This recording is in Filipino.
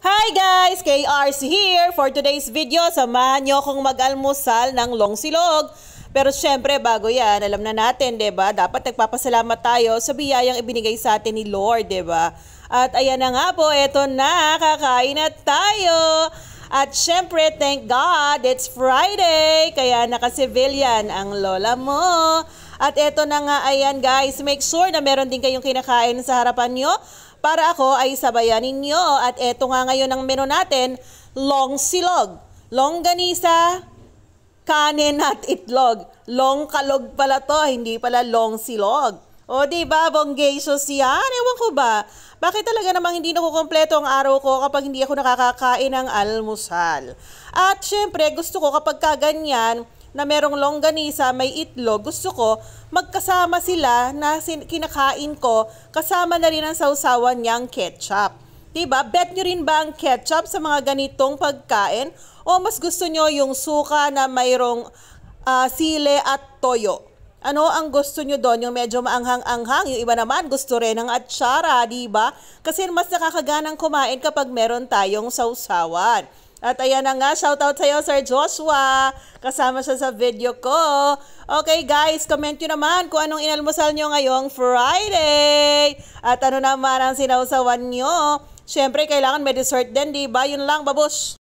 Hi guys! KRC here! For today's video, samahan nyo akong mag-almusal ng long silog. Pero syempre, bago yan, alam na natin, diba? Dapat nagpapasalamat tayo sa biyayang ibinigay sa atin ni Lord, diba? At ayan na nga po, eto na, kakain na tayo. At syempre, thank God, it's Friday, kaya naka-civilian ang lola mo. At eto na nga, ayan guys, make sure na meron din kayong kinakain sa harapan nyo para ako ay sabayan ninyo. At eto nga ngayon ang menu natin, long silog, longganisa, kanin at itlog. Long kalog pala to, hindi pala long silog. O diba, bonggacious yan? Ewan ko ba? Bakit talaga namang hindi nakukompleto ang araw ko kapag hindi ako nakakakain ng almusal? At syempre, gusto ko kapag kaganyan, na merong longganisa, may itlog, gusto ko magkasama sila na kinakain ko, kasama na rin ang sausawan niyang ketchup. Diba? Bet nyo rin ba ang ketchup sa mga ganitong pagkain? O mas gusto nyo yung suka na mayroong sile at toyo? Ano ang gusto nyo doon? Yung medyo maanghang-anghang. Yung iba naman gusto rin ng atsara, diba? Kasi mas nakakaganang kumain kapag meron tayong sausawan. At ayan na nga, shoutout sa'yo Sir Joshua. Kasama siya sa video ko. Okay guys, comment nyo naman kung anong inalmusal nyo ngayong Friday. At ano naman ang sinausawan nyo. Siyempre, kailangan may dessert din, diba? Yun lang, babush!